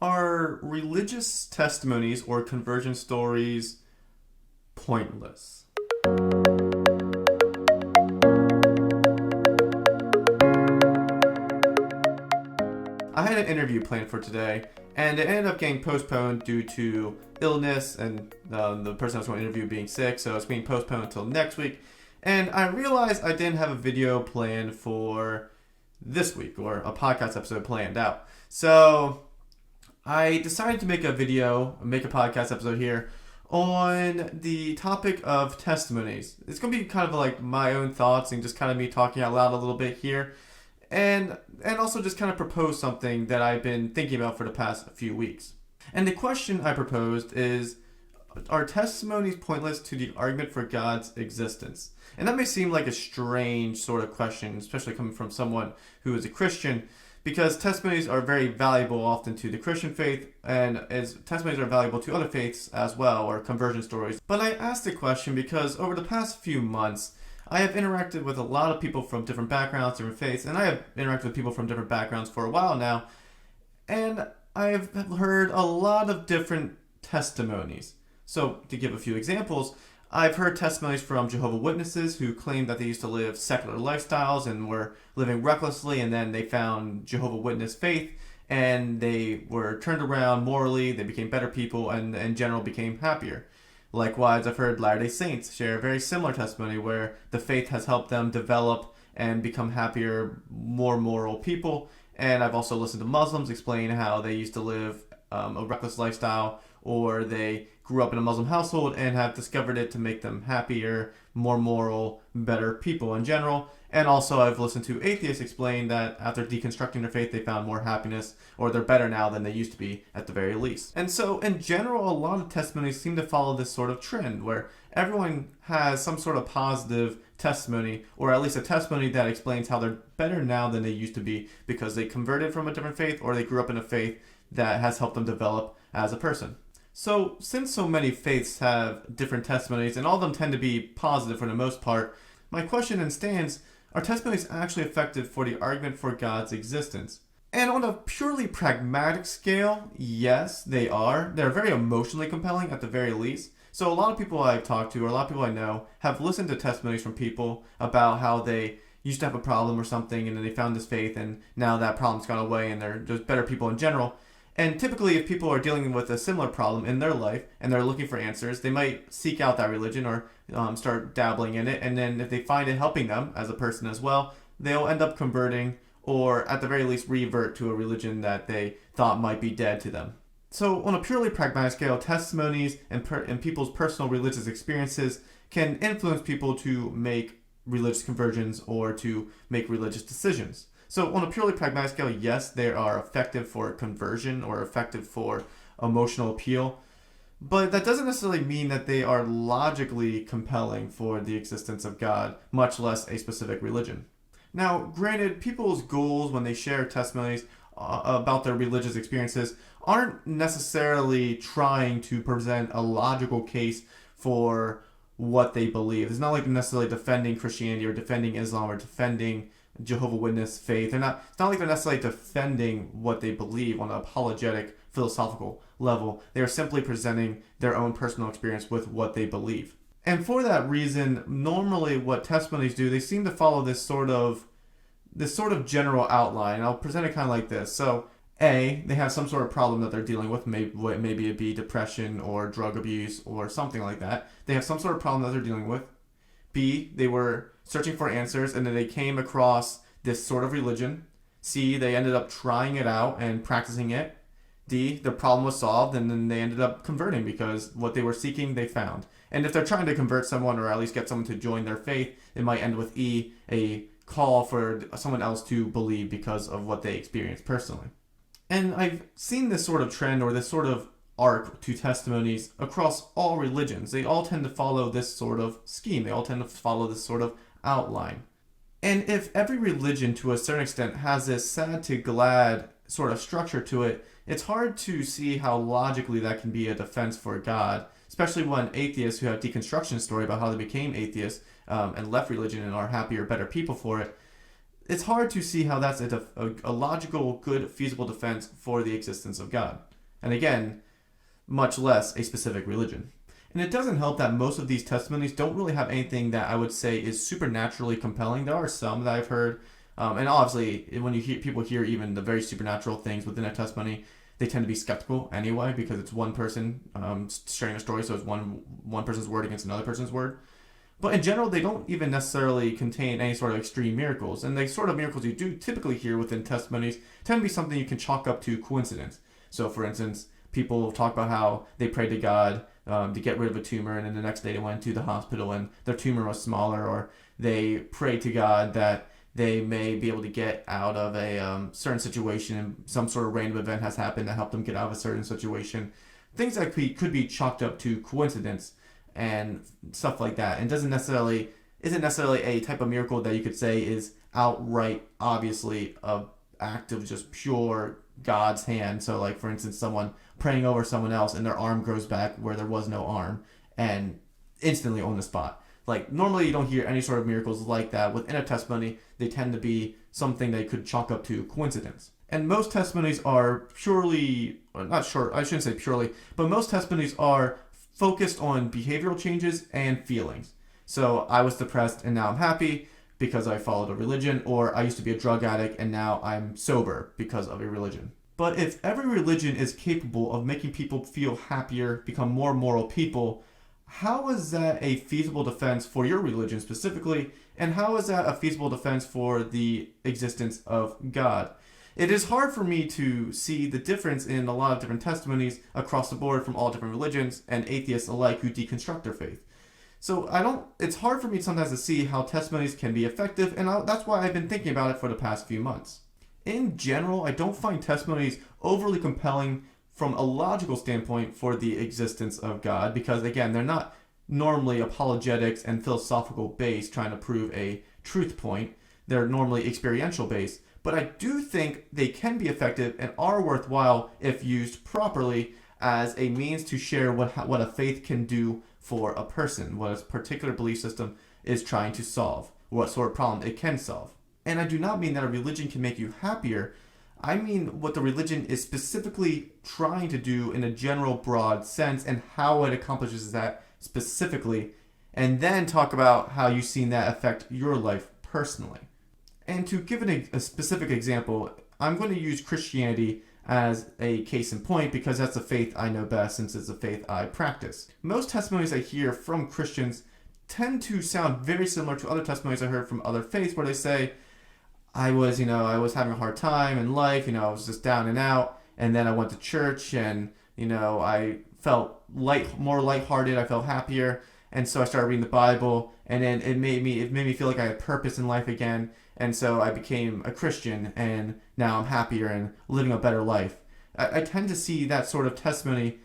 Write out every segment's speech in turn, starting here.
Are religious testimonies or conversion stories pointless? I had an interview planned for today, and it ended up getting postponed due to illness and the person I was going to interview being sick, so it's being postponed until next week. And I realized I didn't have a video planned for this week, or a podcast episode planned out. So I decided to make a podcast episode here on the topic of testimonies. It's going to be kind of like my own thoughts and just kind of me talking out loud a little bit here. And also just kind of propose something that I've been thinking about for the past few weeks. And the question I proposed is, are testimonies pointless to the argument for God's existence? And that may seem like a strange sort of question, especially coming from someone who is a Christian, because testimonies are very valuable often to the Christian faith, and as testimonies are valuable to other faiths as well, or conversion stories. But I asked the question because over the past few months, I have interacted with a lot of people from different backgrounds, different faiths, and I have interacted with people from different backgrounds for a while now, and I've heard a lot of different testimonies. So, to give a few examples, I've heard testimonies from Jehovah's Witnesses who claim that they used to live secular lifestyles and were living recklessly, and then they found Jehovah's Witness faith, and they were turned around morally, they became better people, and in general became happier. Likewise, I've heard Latter-day Saints share a very similar testimony where the faith has helped them develop and become happier, more moral people. And I've also listened to Muslims explain how they used to live a reckless lifestyle, or they grew up in a Muslim household and have discovered it to make them happier, more moral, better people in general. And also I've listened to atheists explain that after deconstructing their faith, they found more happiness, or they're better now than they used to be at the very least. And so in general, a lot of testimonies seem to follow this sort of trend where everyone has some sort of positive testimony, or at least a testimony that explains how they're better now than they used to be because they converted from a different faith, or they grew up in a faith that has helped them develop as a person. So since so many faiths have different testimonies, and all of them tend to be positive for the most part, my question then stands, are testimonies actually effective for the argument for God's existence? And on a purely pragmatic scale, yes, they are. They're very emotionally compelling at the very least. So a lot of people I've talked to, or a lot of people I know, have listened to testimonies from people about how they used to have a problem or something, and then they found this faith, and now that problem's gone away, and they're just better people in general. And typically, if people are dealing with a similar problem in their life and they're looking for answers, they might seek out that religion or start dabbling in it. And then if they find it helping them as a person as well, they'll end up converting, or at the very least revert to a religion that they thought might be dead to them. So on a purely pragmatic scale, testimonies and people's personal religious experiences can influence people to make religious conversions or to make religious decisions. So on a purely pragmatic scale, yes, they are effective for conversion or effective for emotional appeal, but that doesn't necessarily mean that they are logically compelling for the existence of God, much less a specific religion. Now, granted, people's goals when they share testimonies about their religious experiences aren't necessarily trying to present a logical case for what they believe. It's not like they're necessarily defending Christianity or defending Islam or defending Jehovah's Witness faith. It's not like they're necessarily defending what they believe on an apologetic, philosophical level. They are simply presenting their own personal experience with what they believe. And for that reason, normally what testimonies do, they seem to follow this sort of general outline. I'll present it kind of like this. So, A, they have some sort of problem that they're dealing with. Maybe it be depression or drug abuse or something like that. They have some sort of problem that they're dealing with. B, they were searching for answers, and then they came across this sort of religion. C, they ended up trying it out and practicing it. D, the problem was solved, and then they ended up converting because what they were seeking, they found. And if they're trying to convert someone, or at least get someone to join their faith, it might end with E, a call for someone else to believe because of what they experienced personally. And I've seen this sort of trend, or this sort of arc to testimonies across all religions. They all tend to follow this sort of scheme. They all tend to follow this sort of outline. And if every religion to a certain extent has this sad to glad sort of structure to it, it's hard to see how logically that can be a defense for God, especially when atheists who have deconstruction story about how they became atheists and left religion and are happier, better people for it, it's hard to see how that's a logical, good, feasible defense for the existence of God. And again, much less a specific religion. And it doesn't help that most of these testimonies don't really have anything that I would say is supernaturally compelling. There are some that I've heard, and obviously when people hear even the very supernatural things within a testimony, they tend to be skeptical anyway because it's one person sharing a story, so it's one person's word against another person's word. But in general, they don't even necessarily contain any sort of extreme miracles. And the sort of miracles you do typically hear within testimonies tend to be something you can chalk up to coincidence. So for instance, people talk about how they prayed to God to get rid of a tumor, and then the next day they went to the hospital and their tumor was smaller, or they prayed to God that they may be able to get out of a certain situation and some sort of random event has happened that helped them get out of a certain situation. Things that could be chalked up to coincidence and stuff like that, and isn't necessarily a type of miracle that you could say is outright obviously a act of just pure God's hand. So like for instance, someone praying over someone else and their arm grows back where there was no arm and instantly on the spot. Like normally you don't hear any sort of miracles like that within a testimony. They tend to be something they could chalk up to coincidence. And most testimonies are purely, or not sure, I shouldn't say purely, but most testimonies are focused on behavioral changes and feelings. So I was depressed and now I'm happy because I followed a religion, or I used to be a drug addict and now I'm sober because of a religion. But if every religion is capable of making people feel happier, become more moral people, how is that a feasible defense for your religion specifically? And how is that a feasible defense for the existence of God? It is hard for me to see the difference in a lot of different testimonies across the board from all different religions and atheists alike who deconstruct their faith. So it's hard for me sometimes to see how testimonies can be effective, and that's why I've been thinking about it for the past few months. In general, I don't find testimonies overly compelling from a logical standpoint for the existence of God, because again, they're not normally apologetics and philosophical based trying to prove a truth point. They're normally experiential based. But I do think they can be effective and are worthwhile if used properly as a means to share what a faith can do for a person, what a particular belief system is trying to solve, what sort of problem it can solve. And I do not mean that a religion can make you happier. I mean what the religion is specifically trying to do in a general broad sense and how it accomplishes that specifically, and then talk about how you've seen that affect your life personally. And to give a specific example, I'm going to use Christianity as a case in point because that's the faith I know best since it's the faith I practice. Most testimonies I hear from Christians tend to sound very similar to other testimonies I heard from other faiths where they say, I was having a hard time in life, I was just down and out, and then I went to church and, I felt more lighthearted, I felt happier, and so I started reading the Bible, and then it made me feel like I had purpose in life again. And so I became a Christian, and now I'm happier and living a better life. I tend to see that sort of testimony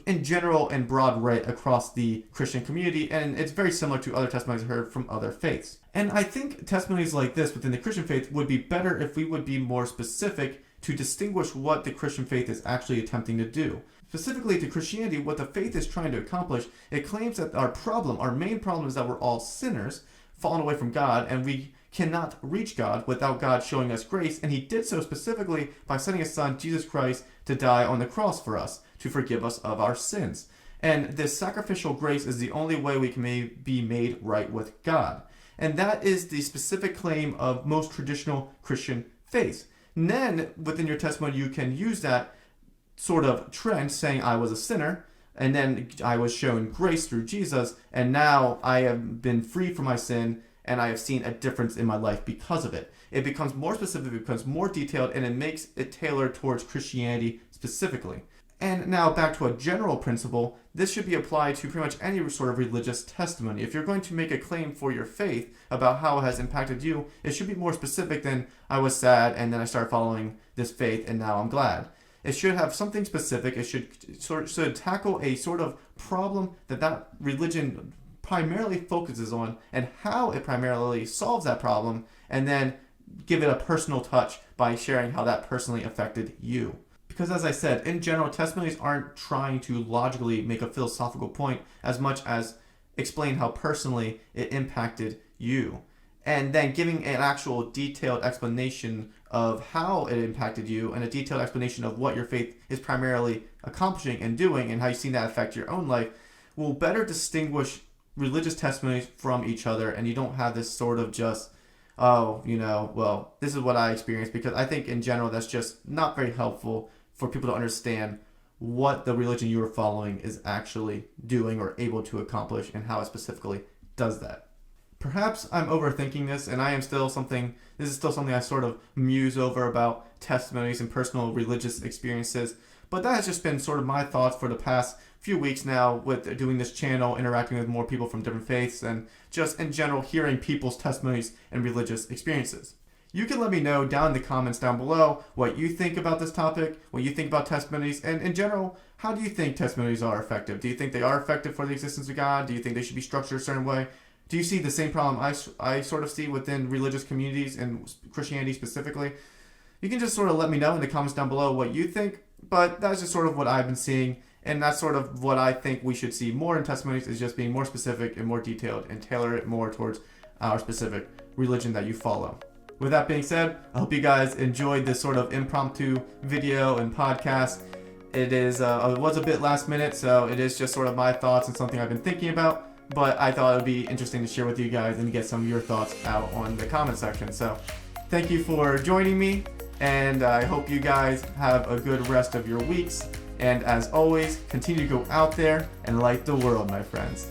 in general and broad right across the Christian community, and it's very similar to other testimonies I heard from other faiths. And I think testimonies like this within the Christian faith would be better if we would be more specific to distinguish what the Christian faith is actually attempting to do. Specifically to Christianity, what the faith is trying to accomplish, it claims that our main problem is that we're all sinners, fallen away from God, and we cannot reach God without God showing us grace, and he did so specifically by sending his son, Jesus Christ, to die on the cross for us, to forgive us of our sins. And this sacrificial grace is the only way we can be made right with God. And that is the specific claim of most traditional Christian faiths. And then, within your testimony, you can use that sort of trend, saying I was a sinner, and then I was shown grace through Jesus, and now I have been free from my sin, and I have seen a difference in my life because of it. It becomes more specific, it becomes more detailed, and it makes it tailored towards Christianity specifically. And now back to a general principle, this should be applied to pretty much any sort of religious testimony. If you're going to make a claim for your faith about how it has impacted you, it should be more specific than I was sad and then I started following this faith and now I'm glad. It should have something specific. It should tackle a sort of problem that religion primarily focuses on and how it primarily solves that problem, and then give it a personal touch by sharing how that personally affected you. Because as I said, in general, testimonies aren't trying to logically make a philosophical point as much as explain how personally it impacted you. and then giving an actual detailed explanation of how it impacted you and a detailed explanation of what your faith is primarily accomplishing and doing and how you've seen that affect your own life will better distinguish religious testimonies from each other, and you don't have this sort of just, oh, well, this is what I experienced, because I think in general that's just not very helpful for people to understand what the religion you are following is actually doing or able to accomplish and how it specifically does that. Perhaps I'm overthinking this, and this is still something I sort of muse over about testimonies and personal religious experiences, but that has just been sort of my thoughts for the past few weeks now with doing this channel, interacting with more people from different faiths, and just in general hearing people's testimonies and religious experiences. You can let me know down in the comments down below what you think about this topic, what you think about testimonies, and in general, how do you think testimonies are effective? Do you think they are effective for the existence of God? Do you think they should be structured a certain way? Do you see the same problem I sort of see within religious communities and Christianity specifically? You can just sort of let me know in the comments down below what you think, but that's just sort of what I've been seeing, and that's sort of what I think we should see more in testimonies, is just being more specific and more detailed and tailor it more towards our specific religion that you follow. With that being said, I hope you guys enjoyed this sort of impromptu video and podcast. It was a bit last minute, so it is just sort of my thoughts and something I've been thinking about. But I thought it would be interesting to share with you guys and get some of your thoughts out on the comment section. So thank you for joining me, and I hope you guys have a good rest of your weeks. And as always, continue to go out there and light the world, my friends.